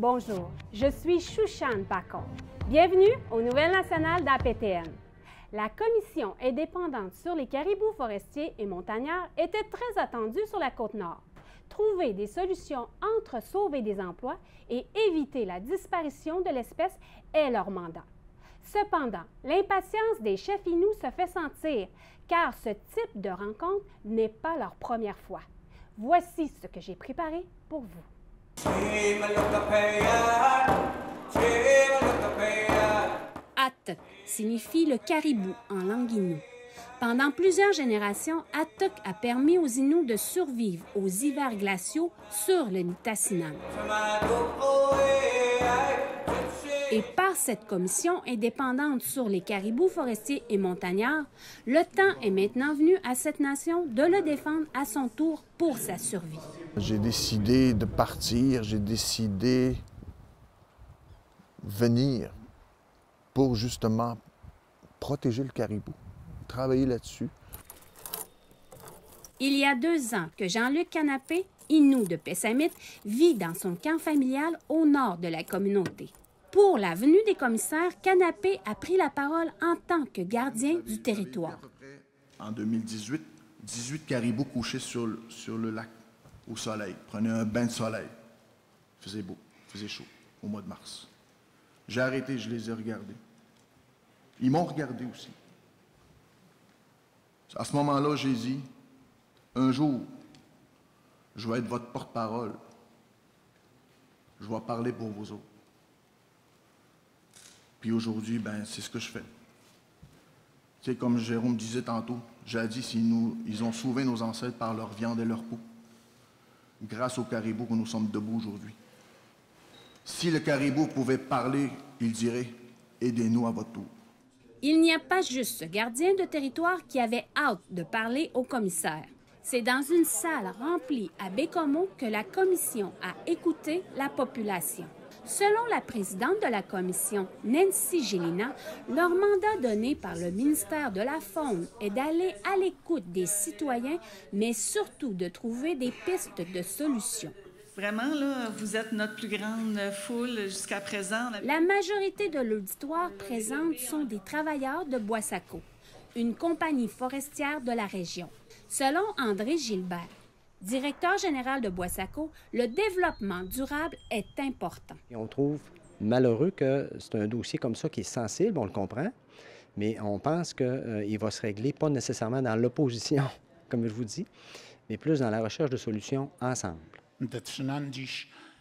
Bonjour, je suis Chouchane Bacon. Bienvenue aux Nouvelles nationales d'APTN. La commission indépendante sur les caribous forestiers et montagnards était très attendue sur la Côte-Nord. Trouver des solutions entre sauver des emplois et éviter la disparition de l'espèce est leur mandat. Cependant, l'impatience des chefs Inuits se fait sentir, car ce type de rencontre n'est pas leur première fois. Voici ce que j'ai préparé pour vous. Atuk signifie le caribou en langue Innu. Pendant plusieurs générations, Atuk a permis aux Inuits de survivre aux hivers glaciaux sur le Nitassinan. Et par cette commission indépendante sur les caribous forestiers et montagnards, le temps est maintenant venu à cette nation de le défendre à son tour pour sa survie. J'ai décidé de partir, j'ai décidé de venir pour justement protéger le caribou, travailler là-dessus. Il y a 2 ans que Jean-Luc Canapé, Innu de Pessamit, vit dans son camp familial au nord de la communauté. Pour la venue des commissaires, Canapé a pris la parole en tant que gardien du territoire. En 2018, 18 caribous couchés sur le lac, au soleil, prenaient un bain de soleil. Il faisait beau, il faisait chaud, au mois de mars. J'ai arrêté, je les ai regardés. Ils m'ont regardé aussi. À ce moment-là, j'ai dit, un jour, je vais être votre porte-parole. Je vais parler pour vous autres. Puis aujourd'hui, ben, c'est ce que je fais. Tu sais, comme Jérôme disait tantôt, jadis, ils ont sauvé nos ancêtres par leur viande et leur peau. Grâce au caribou que nous sommes debout aujourd'hui. Si le caribou pouvait parler, il dirait « Aidez-nous à votre tour ». Il n'y a pas juste ce gardien de territoire qui avait hâte de parler au commissaire. C'est dans une salle remplie à Bécomo que la commission a écouté la population. Selon la présidente de la commission, Nancy Gélina, leur mandat donné par le ministère de la Faune est d'aller à l'écoute des citoyens, mais surtout de trouver des pistes de solutions. Vraiment, là, vous êtes notre plus grande foule jusqu'à présent. La majorité de l'auditoire présente sont des travailleurs de Boissaco, une compagnie forestière de la région. Selon André Gilbert, directeur général de Boissaco, le développement durable est important. Et on trouve malheureux que c'est un dossier comme ça qui est sensible, on le comprend, mais on pense qu'il va se régler pas nécessairement dans l'opposition, comme je vous dis, mais plus dans la recherche de solutions ensemble.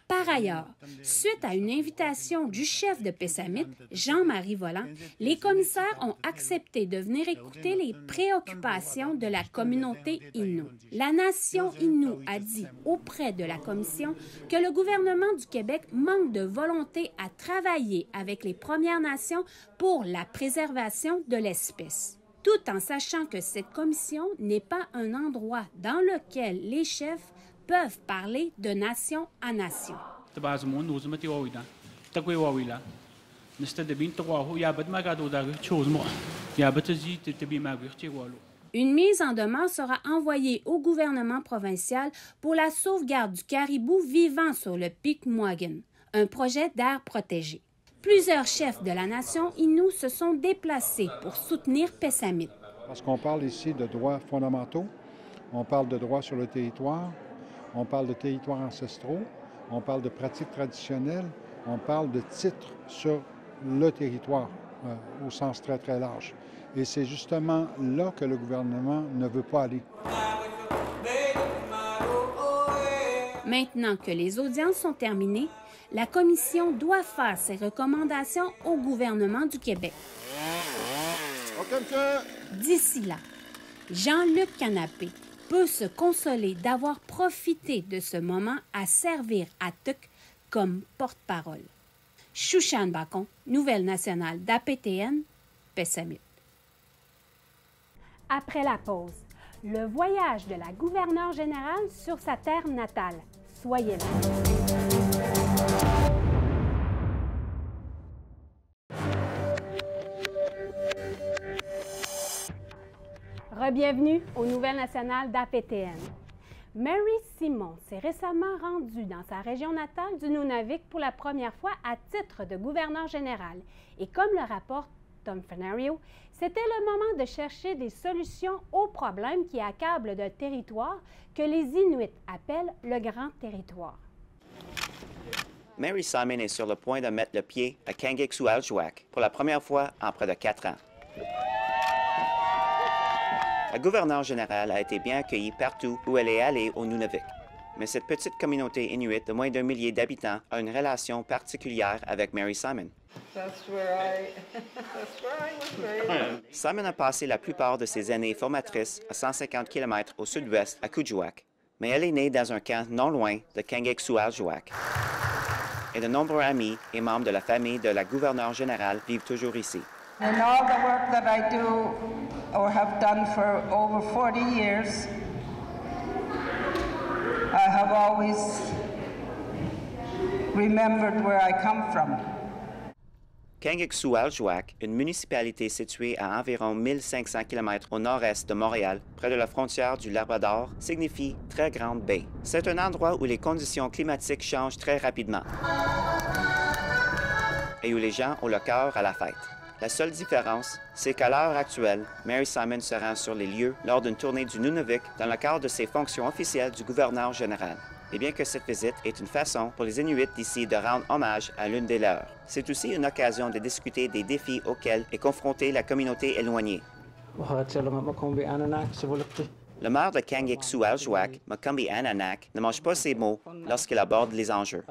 Par ailleurs, suite à une invitation du chef de Pessamit, Jean-Marie Volant, les commissaires ont accepté de venir écouter les préoccupations de la communauté Innu. La nation Innu a dit auprès de la commission que le gouvernement du Québec manque de volonté à travailler avec les Premières Nations pour la préservation de l'espèce. Tout en sachant que cette commission n'est pas un endroit dans lequel les chefs peuvent parler de nation à nation. Une mise en demeure sera envoyée au gouvernement provincial pour la sauvegarde du caribou vivant sur le pic Moaguen, un projet d'aire protégé. Plusieurs chefs de la nation Innu se sont déplacés pour soutenir Pessamit. Parce qu'on parle ici de droits fondamentaux, on parle de droits sur le territoire, on parle de territoires ancestraux, on parle de pratiques traditionnelles, on parle de titres sur le territoire au sens très, très large. Et c'est justement là que le gouvernement ne veut pas aller. Maintenant que les audiences sont terminées, la commission doit faire ses recommandations au gouvernement du Québec. D'ici là, Jean-Luc Canapé peut se consoler d'avoir profité de ce moment à servir Atuk comme porte-parole. Chouchane Bacon, Nouvelle nationale d'APTN, Pessamit. Après la pause, le voyage de la gouverneure générale sur sa terre natale. Soyez là. Bienvenue aux Nouvelles nationales d'APTN. Mary Simon s'est récemment rendue dans sa région natale du Nunavik pour la première fois à titre de gouverneur général. Et comme le rapporte Tom Fenario, c'était le moment de chercher des solutions aux problèmes qui accablent le territoire que les Inuits appellent le Grand Territoire. Mary Simon est sur le point de mettre le pied à Kangiqsualujjuaq pour la première fois en près de 4 ans. La gouverneure générale a été bien accueillie partout où elle est allée au Nunavik. Mais cette petite communauté inuite de moins d'1 millier d'habitants a une relation particulière avec Mary Simon. Simon a passé la plupart de ses années formatrices à 150 km au sud-ouest à Kuujjuaq, mais elle est née dans un camp non loin de Kangiqsualujjuaq. Et de nombreux amis et membres de la famille de la gouverneure générale vivent toujours ici. In all the work that I do or have done for over 40 years, I have always remembered where I come from. Kangiqsualujjuaq, une municipalité située à environ 1500 km au nord-est de Montréal, près de la frontière du Labrador, signifie « très grande baie ». C'est un endroit où les conditions climatiques changent très rapidement et où les gens ont le cœur à la fête. La seule différence, c'est qu'à l'heure actuelle, Mary Simon se rend sur les lieux lors d'une tournée du Nunavik dans le cadre de ses fonctions officielles du gouverneur général. Et bien que cette visite est une façon pour les Inuits d'ici de rendre hommage à l'une des leurs, c'est aussi une occasion de discuter des défis auxquels est confrontée la communauté éloignée. Le maire de Kangiqsualujjuaq, Makumbi Ananak, ne mange pas ses mots lorsqu'il aborde les enjeux.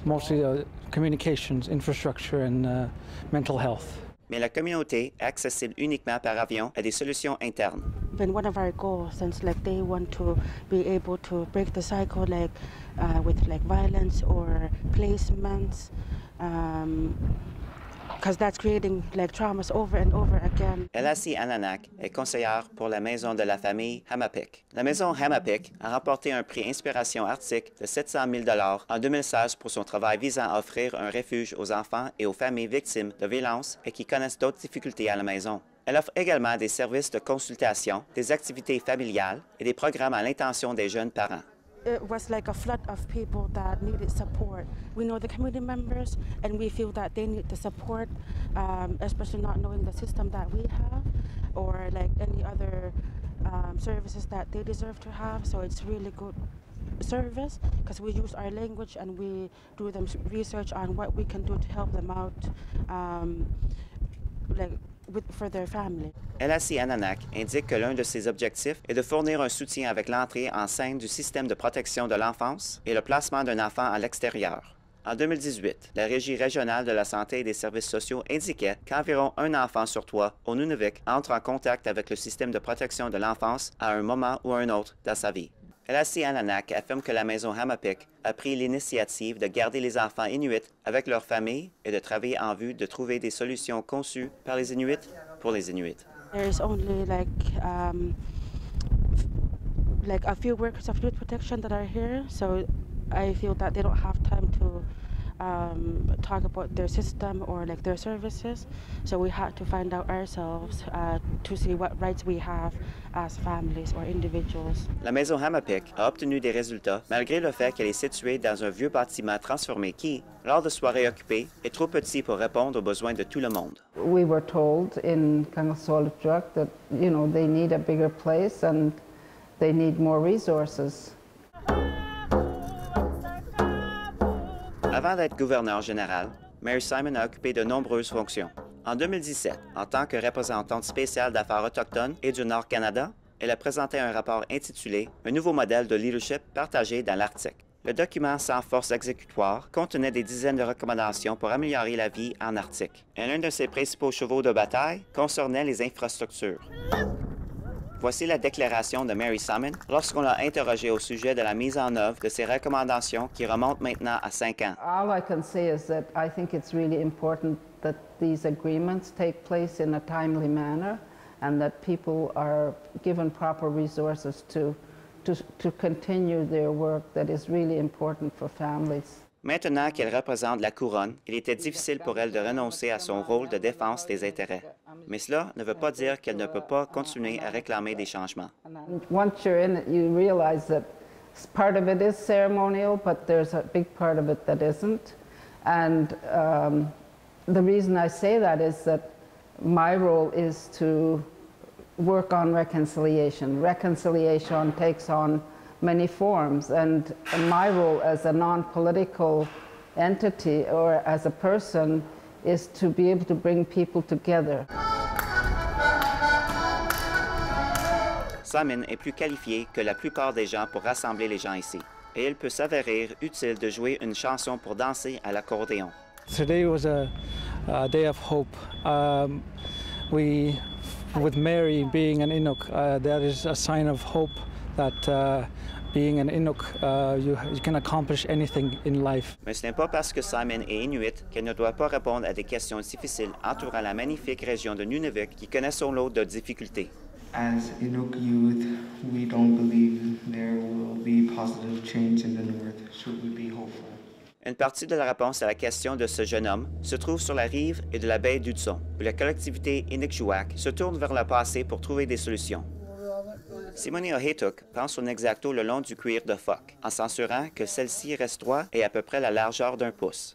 Mostly communications, infrastructure and mental health. Mais la communauté, accessible uniquement par avion, a des solutions internes. Been one of our goals since they want to be able to break the cycle with violence or placements, because that's creating traumas over and over again. Elassie Ananak est conseillère pour la maison de la famille Hamapik. La maison Hamapik a remporté un prix Inspiration Arctique de 700 000 $ en 2016 pour son travail visant à offrir un refuge aux enfants et aux familles victimes de violences et qui connaissent d'autres difficultés à la maison. Elle offre également des services de consultation, des activités familiales et des programmes à l'intention des jeunes parents. It was like a flood of people that needed support. We know the community members, and we feel that they need the support, especially not knowing the system that we have or any other services that they deserve to have. So it's really good service because we use our language and we do them research on what we can do to help them out, for their family. Elassie Ananak indique que l'un de ses objectifs est de fournir un soutien avec l'entrée en scène du système de protection de l'enfance et le placement d'un enfant à l'extérieur. En 2018, la Régie régionale de la santé et des services sociaux indiquait qu'environ un enfant sur 3 au Nunavik entre en contact avec le système de protection de l'enfance à un moment ou un autre dans sa vie. Elassie Ananak affirme que la maison Hamapik a pris l'initiative de garder les enfants inuits avec leurs familles et de travailler en vue de trouver des solutions conçues par les Inuits pour les Inuits. There's only a few workers of youth protection that are here, so I feel that they don't have time to talk about their system or their services. So we had to find out ourselves to see what rights we have as families or individuals. La maison Hamapik a obtenu des résultats malgré le fait qu'elle est située dans un vieux bâtiment transformé qui, lors de soirées occupées, est trop petit pour répondre aux besoins de tout le monde. We were told in Kangiqsualujjuaq that, they need a bigger place and they need more resources. Avant d'être gouverneur général, Mary Simon a occupé de nombreuses fonctions. En 2017, en tant que représentante spéciale d'affaires autochtones et du Nord-Canada, elle a présenté un rapport intitulé « Un nouveau modèle de leadership partagé dans l'Arctique ». Le document sans force exécutoire contenait des dizaines de recommandations pour améliorer la vie en Arctique. Et l'un de ses principaux chevaux de bataille concernait les infrastructures. Voici la déclaration de Mary Simon lorsqu'on l'a interrogée au sujet de la mise en œuvre de ces recommandations qui remontent maintenant à 5 ans. All I can say is that I think it's really important that these agreements take place in a timely manner and that people are given proper resources to continue their work that is really important for families. Maintenant qu'elle représente la couronne, il était difficile pour elle de renoncer à son rôle de défense des intérêts. Mais cela ne veut pas dire qu'elle ne peut pas continuer à réclamer des changements. Once you're in it, you realize that Part of it is ceremonial, but there's a big part of it that isn't. And the reason I say that is that my role is to work on reconciliation. Reconciliation takes on many forms, and my role as a non-political entity or as a person is to be able to bring people together. Simon est plus qualifié que la plupart des gens pour rassembler les gens ici. Et il peut s'avérer utile de jouer une chanson pour danser à l'accordéon. Today was a day of hope. With Mary being an Inuk, that is a sign of hope that being an Inuk, you can accomplish anything in life. Mais ce n'est pas parce que Simon est Inuit qu'elle ne doit pas répondre à des questions difficiles entourant la magnifique région de Nunavik qui connaît son lot de difficultés. As Inuk youth, we don't believe there will be positive change in the north. Should we be hopeful? Une partie de la réponse à la question de ce jeune homme se trouve sur la rive et de la baie d'Hudson, où la collectivité Inukshuak se tourne vers le passé pour trouver des solutions. Simone Ohetuk prend son X-Acto le long du cuir de phoque, en s'assurant que celle-ci reste droite et à peu près la largeur d'1 pouce.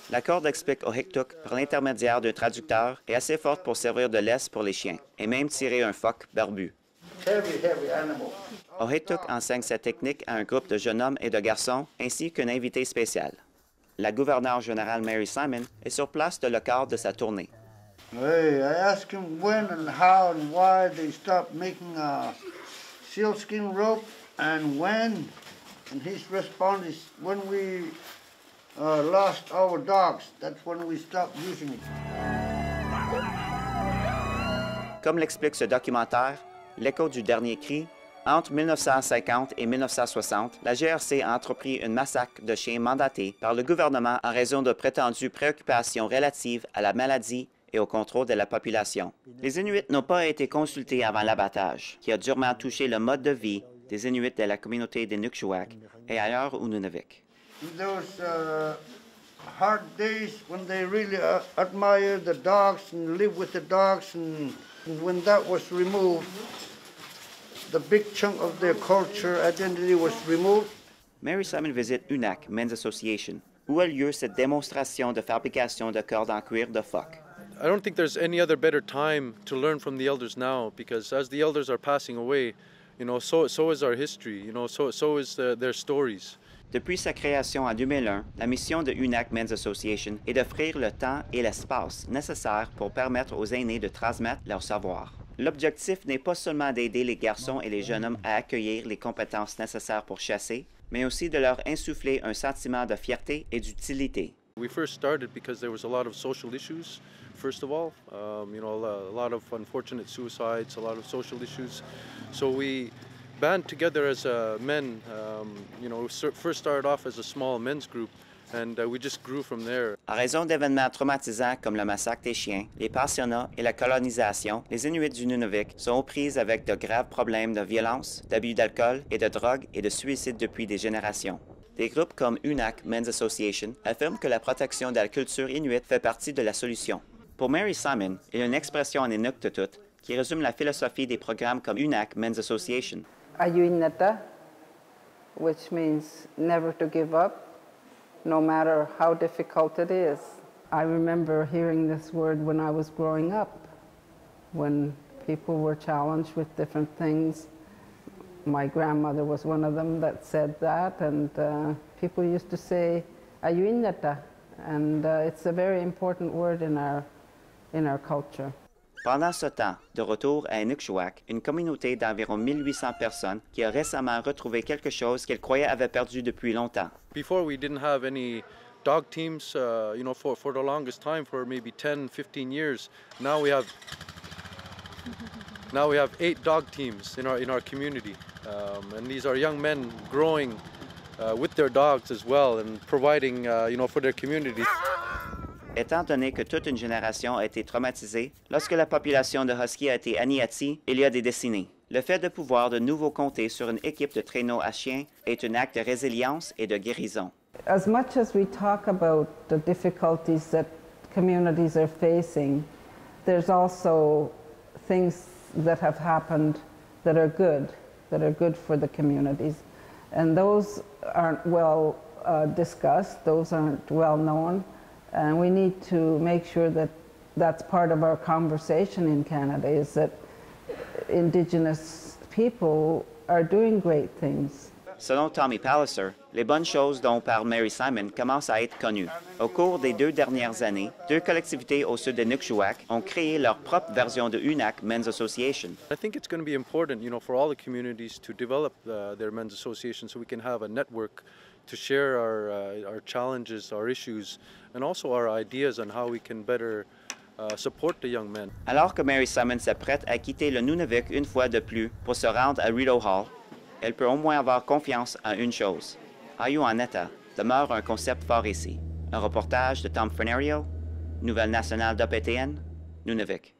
La corde, explique Ohetuk, par l'intermédiaire d'un traducteur, est assez forte pour servir de laisse pour les chiens, et même tirer un phoque barbu. Ohetuk enseigne cette technique à un groupe de jeunes hommes et de garçons, ainsi qu'un invité spécial. La gouverneure générale Mary Simon est sur place le quart de sa tournée. Hey, I asked him when and how and why they stopped making a sealskin rope and when, and his response is when we lost our dogs, that's when we stopped using it. Comme l'explique ce documentaire, L'écho du dernier cri, entre 1950 et 1960, la GRC a entrepris un massacre de chiens mandatés par le gouvernement en raison de prétendues préoccupations relatives à la maladie et au contrôle de la population. Les Inuits n'ont pas été consultés avant l'abattage, qui a durement touché le mode de vie des Inuits de la communauté des Nukchuak et ailleurs au Nunavik. Those hard days when they really admire the dogs and live with the dogs, and when that was removed, the big chunk of their culture identity was removed. Mary Simon visite UNAC Men's Association, où a lieu cette démonstration de fabrication de cordes en cuir de phoque. I don't think there's any other better time to learn from the elders now, because as the elders are passing away, so is our history, so is their stories. Depuis sa création en 2001, la mission de UNAC Men's Association est d'offrir le temps et l'espace nécessaires pour permettre aux aînés de transmettre leur savoir. L'objectif n'est pas seulement d'aider les garçons et les jeunes hommes à accueillir les compétences nécessaires pour chasser, mais aussi de leur insuffler un sentiment de fierté et d'utilité. We first started because there was a lot of social issues, first of all, a lot of unfortunate suicides, a lot of social issues. So we band together as men, first started off as a small men's group, and we just grew from there. En raison d'événements traumatisants comme le massacre des chiens, les pensionnats et la colonisation, les Inuits du Nunavik sont aux prises avec de graves problèmes de violence, d'abus d'alcool et de drogue et de suicide depuis des générations. Des groupes comme UNAC Men's Association affirment que la protection de la culture inuite fait partie de la solution. Pour Mary Simon, il y a une expression en Inuktitut qui résume la philosophie des programmes comme UNAC Men's Association. Ayuinata, which means never to give up, no matter how difficult it is. I remember hearing this word when I was growing up, when people were challenged with different things. My grandmother was one of them that said that, and people used to say ayuinata, and it's a very important word in our culture. Pendant ce temps, de retour à Inukchuak, une communauté d'environ 1800 personnes qui a récemment retrouvé quelque chose qu'elle croyait avait perdu depuis longtemps. Before we didn't have any dog teams, for the longest time, for maybe 10, 15 years. Now we have 8 dog teams in our community, and these are young men growing with their dogs as well and providing, for their community. Étant donné que toute une génération a été traumatisée, lorsque la population de Husky a été anéantie, il y a des décennies. Le fait de pouvoir de nouveau compter sur une équipe de traîneaux à chiens est un acte de résilience et de guérison. As much as we talk about the difficulties that communities are facing, there's also things that have happened that are good for the communities. And those aren't well discussed, those aren't well known, and we need to make sure that that's part of our conversation in Canada, is that Indigenous people are doing great things. Selon Tommy Palliser, les bonnes choses dont parle Mary Simon commencent à être connues. Au cours des 2 dernières années, 2 collectivités au sud de Nukushwak ont créé leur propre version de UNAC Men's Association. I think it's going to be important, for all the communities to develop their men's association so we can have a network to share our challenges, our issues, and also our ideas on how we can better support the young men. Alors que Mary Simon s'apprête à quitter le Nunavik une fois de plus pour se rendre à Rideau Hall, elle peut au moins avoir confiance en une chose. Ayu en état demeure un concept fort ici. Un reportage de Tom Fernerio, Nouvelle nationale d'APTN, Nunavik.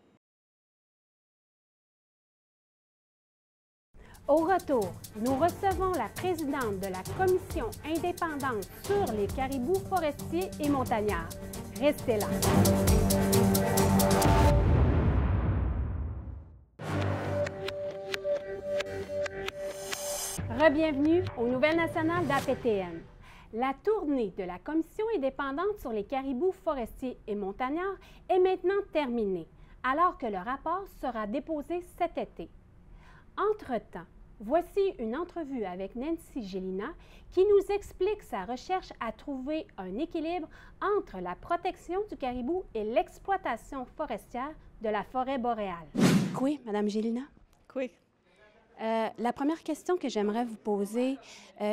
Au retour, nous recevons la présidente de la Commission indépendante sur les caribous forestiers et montagnards. Restez là. Re-bienvenue aux Nouvelles nationales d'APTN. La tournée de la Commission indépendante sur les caribous forestiers et montagnards est maintenant terminée, alors que le rapport sera déposé cet été. Entre-temps, voici une entrevue avec Nancy Gélina qui nous explique sa recherche à trouver un équilibre entre la protection du caribou et l'exploitation forestière de la forêt boréale. Oui, Madame Gélina? Oui. La première question que j'aimerais vous poser,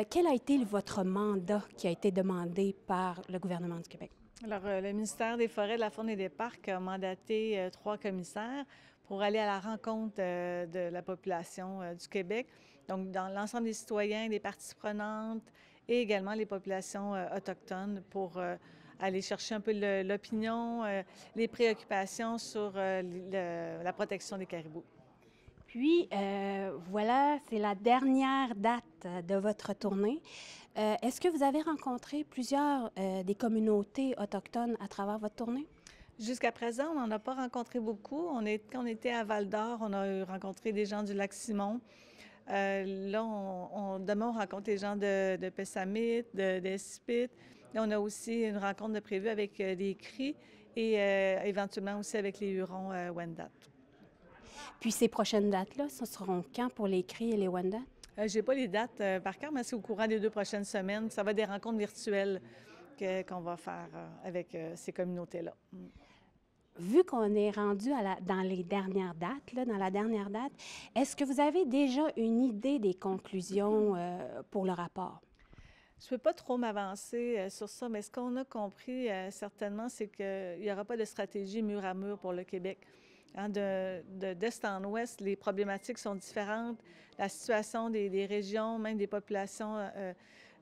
quel a été votre mandat qui a été demandé par le gouvernement du Québec? Alors, le ministère des Forêts, de la Faune et des Parcs a mandaté 3 commissaires pour aller à la rencontre de la population du Québec, donc dans l'ensemble des citoyens, des parties prenantes et également les populations autochtones pour aller chercher un peu l'opinion, les préoccupations sur la protection des caribous. Puis, voilà, c'est la dernière date de votre tournée. Est-ce que vous avez rencontré plusieurs des communautés autochtones à travers votre tournée? Jusqu'à présent, on n'en a pas rencontré beaucoup. Quand on était à Val-d'Or, on a rencontré des gens du Lac-Simon. Là, demain, on rencontre des gens de Pessamit, d'Espit. On a aussi une rencontre de prévue avec des Cris et éventuellement aussi avec les Hurons Wendat. Puis ces prochaines dates-là, ce seront quand pour les Cris et les Wendat? Je n'ai pas les dates par cœur, mais c'est au courant des 2 prochaines semaines. Ça va être des rencontres virtuelles qu'on va faire avec ces communautés-là. Vu qu'on est rendu dans les dernières dates, dans la dernière date, est-ce que vous avez déjà une idée des conclusions pour le rapport? Je ne peux pas trop m'avancer sur ça, mais ce qu'on a compris certainement, c'est qu'il n'y aura pas de stratégie mur à mur pour le Québec. D'est en ouest, les problématiques sont différentes. La situation des régions, même des populations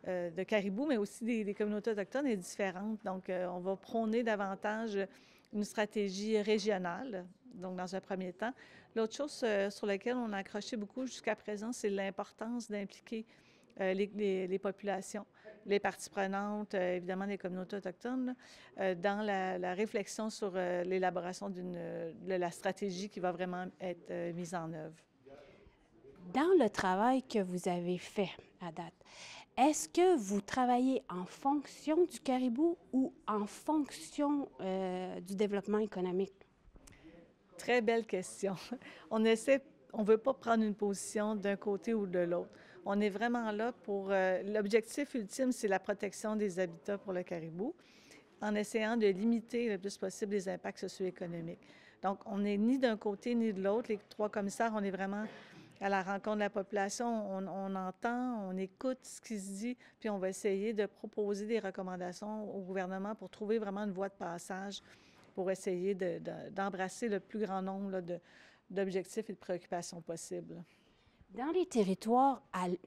de caribous, mais aussi des communautés autochtones est différente. Donc, on va prôner davantage une stratégie régionale, donc dans un premier temps. L'autre chose sur laquelle on a accroché beaucoup jusqu'à présent, c'est l'importance d'impliquer les populations, les parties prenantes, évidemment des communautés autochtones, dans la réflexion sur l'élaboration de la stratégie qui va vraiment être mise en œuvre. Dans le travail que vous avez fait à date, est-ce que vous travaillez en fonction du caribou ou en fonction du développement économique? Très belle question. On ne veut pas prendre une position d'un côté ou de l'autre. On est vraiment là pour... l'objectif ultime, c'est la protection des habitats pour le caribou, en essayant de limiter le plus possible les impacts socio-économiques. Donc, on n'est ni d'un côté ni de l'autre. Les 3 commissaires, on est vraiment à la rencontre de la population. On entend, on écoute ce qui se dit, puis on va essayer de proposer des recommandations au gouvernement pour trouver vraiment une voie de passage pour essayer d'embrasser le plus grand nombre d'objectifs et de préoccupations possibles. Dans les territoires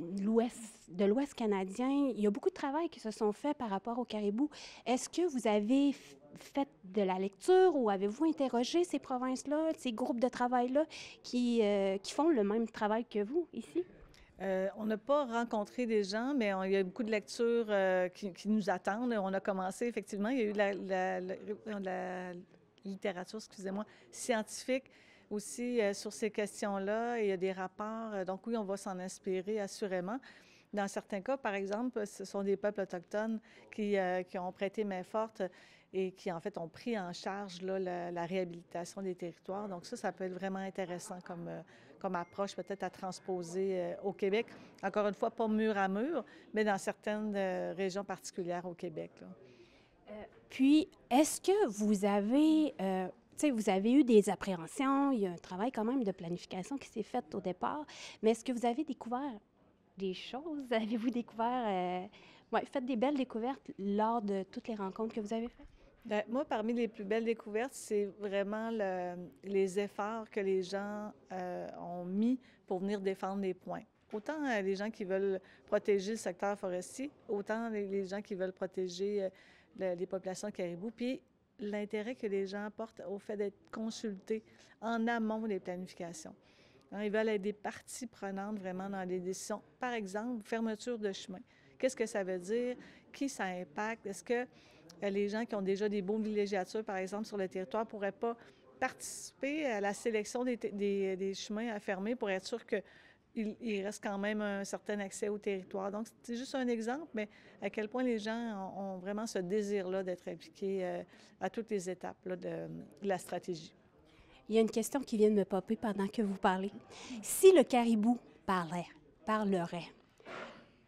de l'Ouest canadien, il y a beaucoup de travail qui se sont faits par rapport au caribou. Est-ce que vous avez fait de la lecture ou avez-vous interrogé ces provinces-là, ces groupes de travail-là qui font le même travail que vous ici? On n'a pas rencontré des gens, mais il y a beaucoup de lectures qui nous attendent. On a commencé, effectivement, il y a eu la littérature, excusez-moi, scientifique, aussi sur ces questions-là. Il y a des rapports. Donc oui, on va s'en inspirer assurément. Dans certains cas, par exemple, ce sont des peuples autochtones qui ont prêté main forte et qui, en fait, ont pris en charge là, la réhabilitation des territoires. Donc ça peut être vraiment intéressant comme approche peut-être à transposer au Québec. Encore une fois, pas mur à mur, mais dans certaines régions particulières au Québec, là. Puis, est-ce que vous avez... vous avez eu des appréhensions, il y a un travail quand même de planification qui s'est fait au départ, mais est-ce que vous avez découvert des choses? Avez-vous découvert... faites des belles découvertes lors de toutes les rencontres que vous avez faites? Bien, moi, parmi les plus belles découvertes, c'est vraiment les efforts que les gens ont mis pour venir défendre les points. Autant les gens qui veulent protéger le secteur forestier, autant les gens qui veulent protéger les populations caribous, puis l'intérêt que les gens portent au fait d'être consultés en amont des planifications. Alors, ils veulent être des parties prenantes vraiment dans les décisions. Par exemple, fermeture de chemin. Qu'est-ce que ça veut dire? Qui ça impacte? Est-ce que les gens qui ont déjà des bons villégiatures, par exemple, sur le territoire, ne pourraient pas participer à la sélection des chemins à fermer pour être sûr qu'il reste quand même un certain accès au territoire? Donc, c'est juste un exemple, mais à quel point les gens ont vraiment ce désir-là d'être impliqués à toutes les étapes là, de la stratégie. Il y a une question qui vient de me popper pendant que vous parlez. Si le caribou parlerait,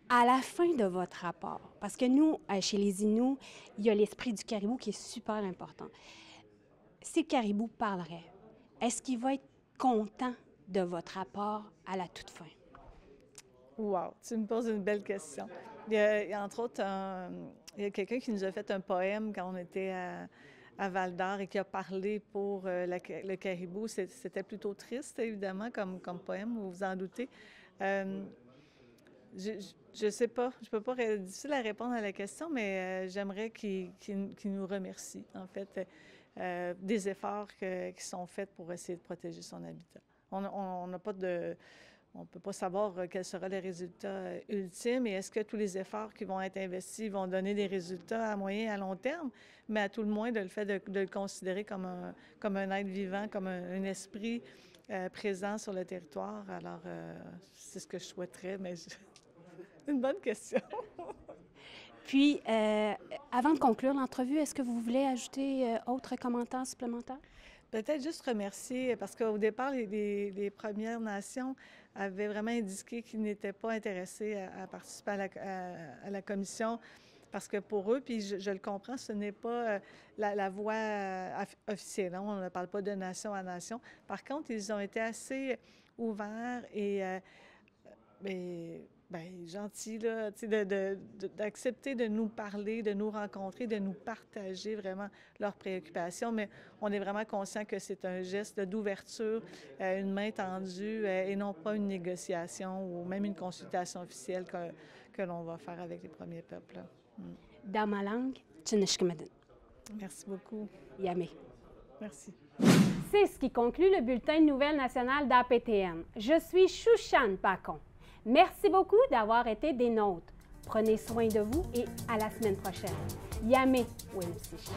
à la fin de votre rapport, parce que nous, chez les Inuits, il y a l'esprit du caribou qui est super important. Si le caribou parlerait, est-ce qu'il va être content de votre rapport à la toute fin? Wow, tu me poses une belle question. Il y a, entre autres, il y a quelqu'un qui nous a fait un poème quand on était à Val-d'Or et qui a parlé pour le caribou. C'était plutôt triste, évidemment, comme poème, vous vous en doutez. Je ne sais pas, je ne peux pas, difficile à répondre à la question, mais j'aimerais qu'il nous remercie, en fait, des efforts qui sont faits pour essayer de protéger son habitat. On n'a pas de... On ne peut pas savoir quels seront les résultats ultimes et est-ce que tous les efforts qui vont être investis vont donner des résultats à moyen et à long terme, mais à tout le moins de le considérer comme un être vivant, comme un esprit présent sur le territoire. Alors, c'est ce que je souhaiterais, mais une bonne question. Puis, avant de conclure l'entrevue, est-ce que vous voulez ajouter autres commentaires supplémentaires? Peut-être juste remercier, parce qu'au départ, les Premières Nations avaient vraiment indiqué qu'ils n'étaient pas intéressés à participer à la commission, parce que pour eux, puis je le comprends, ce n'est pas la voie officielle. Hein? On ne parle pas de nation à nation. Par contre, ils ont été assez ouverts et gentils, là, d'accepter de nous parler, de nous rencontrer, de nous partager vraiment leurs préoccupations. Mais on est vraiment conscient que c'est un geste d'ouverture, une main tendue et non pas une négociation ou même une consultation officielle que l'on va faire avec les premiers peuples. Dans ma langue, Tchinishkimadin. Merci beaucoup. Yamé. Merci. C'est ce qui conclut le bulletin de nouvelles nationales d'APTN. Je suis Chouchane Pacon. Merci beaucoup d'avoir été des nôtres. Prenez soin de vous et à la semaine prochaine. Yamé Wemsish.